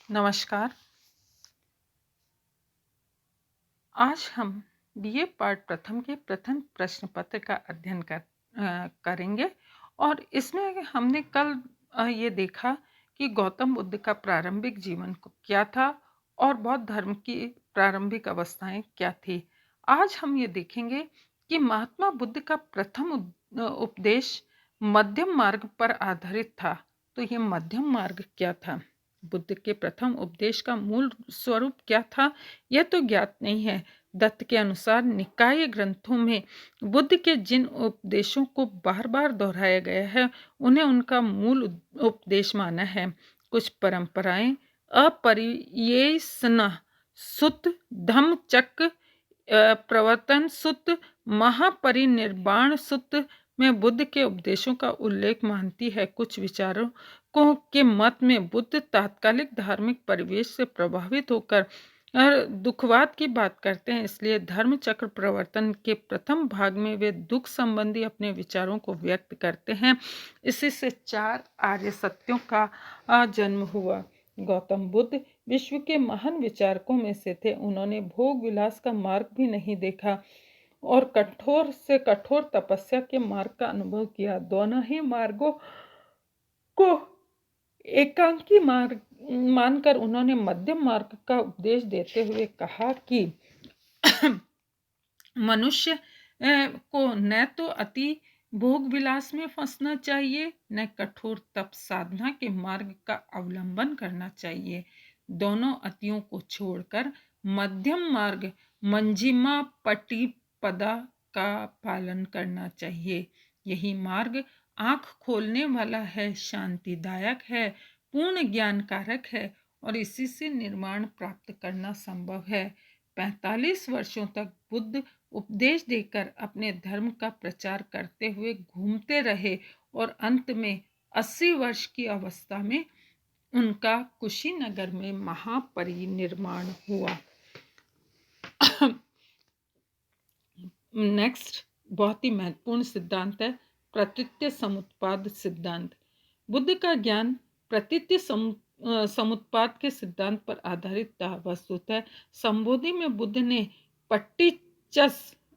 नमस्कार। आज हम बीए पार्ट प्रथम के प्रथम प्रश्न पत्र का अध्ययन करेंगे और इसमें हमने कल ये देखा कि गौतम बुद्ध का प्रारंभिक जीवन क्या था और बौद्ध धर्म की प्रारंभिक अवस्थाएं क्या थी। आज हम ये देखेंगे कि महात्मा बुद्ध का प्रथम उपदेश मध्यम मार्ग पर आधारित था। तो ये मध्यम मार्ग क्या था? बुद्ध के प्रथम उपदेश का मूल स्वरूप क्या था, यह तो ज्ञात नहीं है। दत्त के अनुसार निकाय ग्रंथों में बुद्ध के जिन उपदेशों को बार बार दोहराया गया है उन्हें उनका मूल उपदेश माना है। कुछ परंपराएं अपरियेषण सुत्त, धम्मचक्र प्रवर्तन सुत्त, महापरिनिर्वाण सुत्त में बुद्ध के उपदेशों का उल्लेख मानती है। कुछ विचारों के मत में बुद्ध तात्कालिक धार्मिक परिवेश से प्रभावित होकर दुखवाद की बात करते हैं, इसलिए धर्म चक्र प्रवर्तन के प्रथम भाग में वे दुख संबंधी अपने विचारों को व्यक्त करते हैं। इसी से 4 आर्य सत्यों का जन्म हुआ। गौतम बुद्ध विश्व के महान विचारकों में से थे। उन्होंने भोग विलास का मार्ग भी नहीं देखा और कठोर से कठोर तपस्या के मार्ग का अनुभव किया। दोनों ही मार्गों को एकांकी मार्ग मानकर उन्होंने मध्यम मार्ग का उपदेश देते हुए कहा कि मनुष्य को न तो अति भोग विलास में फंसना चाहिए, न कठोर तप साधना के मार्ग का अवलंबन करना चाहिए। दोनों अतियों को छोड़कर मध्यम मार्ग मंजिमा पटिपदा का पालन करना चाहिए। यही मार्ग आँख खोलने वाला है, शांतिदायक है, पूर्ण ज्ञानकारक है और इसी से निर्माण प्राप्त करना संभव है। 45 वर्षों तक बुद्ध उपदेश देकर अपने धर्म का प्रचार करते हुए घूमते रहे और अंत में 80 वर्ष की अवस्था में उनका कुशीनगर में महापरिनिर्वाण हुआ। नेक्स्ट बहुत ही महत्वपूर्ण सिद्धांत है प्रतीत्य समुत्पाद सिद्धांत। बुद्ध का ज्ञान प्रतीत्य समुत्पाद के सिद्धांत पर आधारित था। वस्तुतः संबोधि में बुद्ध ने पट्टिचसम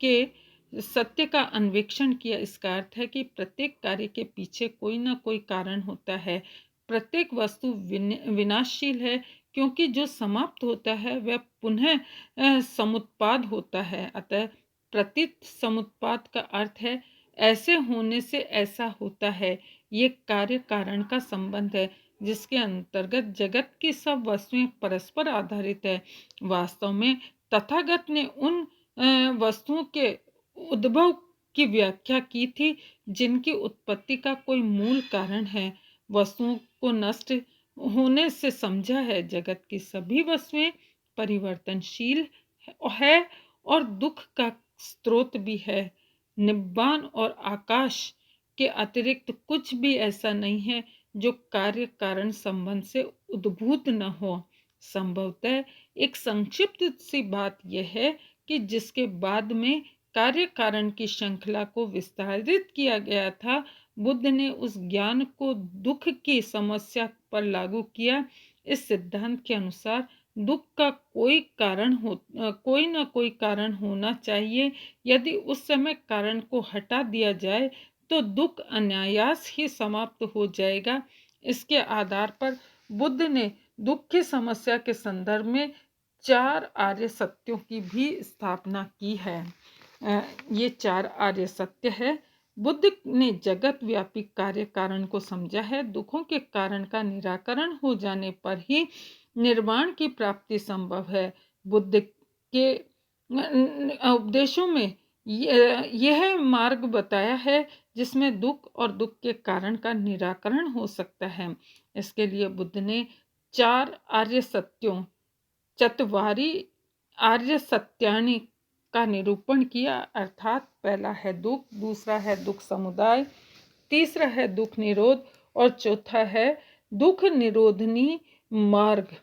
के सत्य का अन्वेषण किया। इसका अर्थ है कि प्रत्येक कार्य के पीछे कोई ना कोई कारण होता है। प्रत्येक वस्तु विनाशशील है क्योंकि जो समाप्त होता है वह पुनः समुत्पाद होता है। अतः प्रतीत समुत्पाद का अर्थ है ऐसे होने से ऐसा होता है। ये कार्य कारण का संबंध है जिसके अंतर्गत जगत की सब वस्तुएं परस्पर आधारित है। वास्तव में तथागत ने उन वस्तुओं के उद्भव की व्याख्या की थी जिनकी उत्पत्ति का कोई मूल कारण है। वस्तुओं को नष्ट होने से समझा है जगत की सभी वस्तुएं परिवर्तनशील है और दुख का स्रोत भी है। निब्बान और आकाश के अतिरिक्त कुछ भी ऐसा नहीं है जो कार्य कारण संबंध से उद्भूत न हो। संभवतः एक संक्षिप्त सी बात यह है कि जिसके बाद में कार्य कारण की श्रृंखला को विस्तारित किया गया था, बुद्ध ने उस ज्ञान को दुख की समस्या पर लागू किया। इस सिद्धांत के अनुसार दुख का कोई ना कोई कारण होना चाहिए। यदि उस समय कारण को हटा दिया जाए तो दुख अनायास ही समाप्त हो जाएगा। इसके आधार पर बुद्ध ने दुख की समस्या के संदर्भ में 4 आर्य सत्यों की भी स्थापना की है। ये 4 आर्य सत्य है। बुद्ध ने जगत व्यापी कार्य कारण को समझा है। दुखों के कारण का निराकरण हो जाने पर ही निर्वाण की प्राप्ति संभव है। बुद्ध के उपदेशों में यह मार्ग बताया है जिसमें दुख और दुख के कारण का निराकरण हो सकता है। इसके लिए बुद्ध ने 4 आर्य सत्यों चत्वारि आर्य सत्यानि का निरूपण किया। अर्थात पहला है दुख, दूसरा है दुख समुदाय, तीसरा है दुख निरोध और चौथा है दुख निरोधनी मार्ग।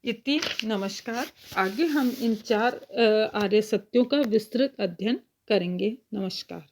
इति नमस्कार। आगे हम इन 4 आर्य सत्यों का विस्तृत अध्ययन करेंगे। नमस्कार।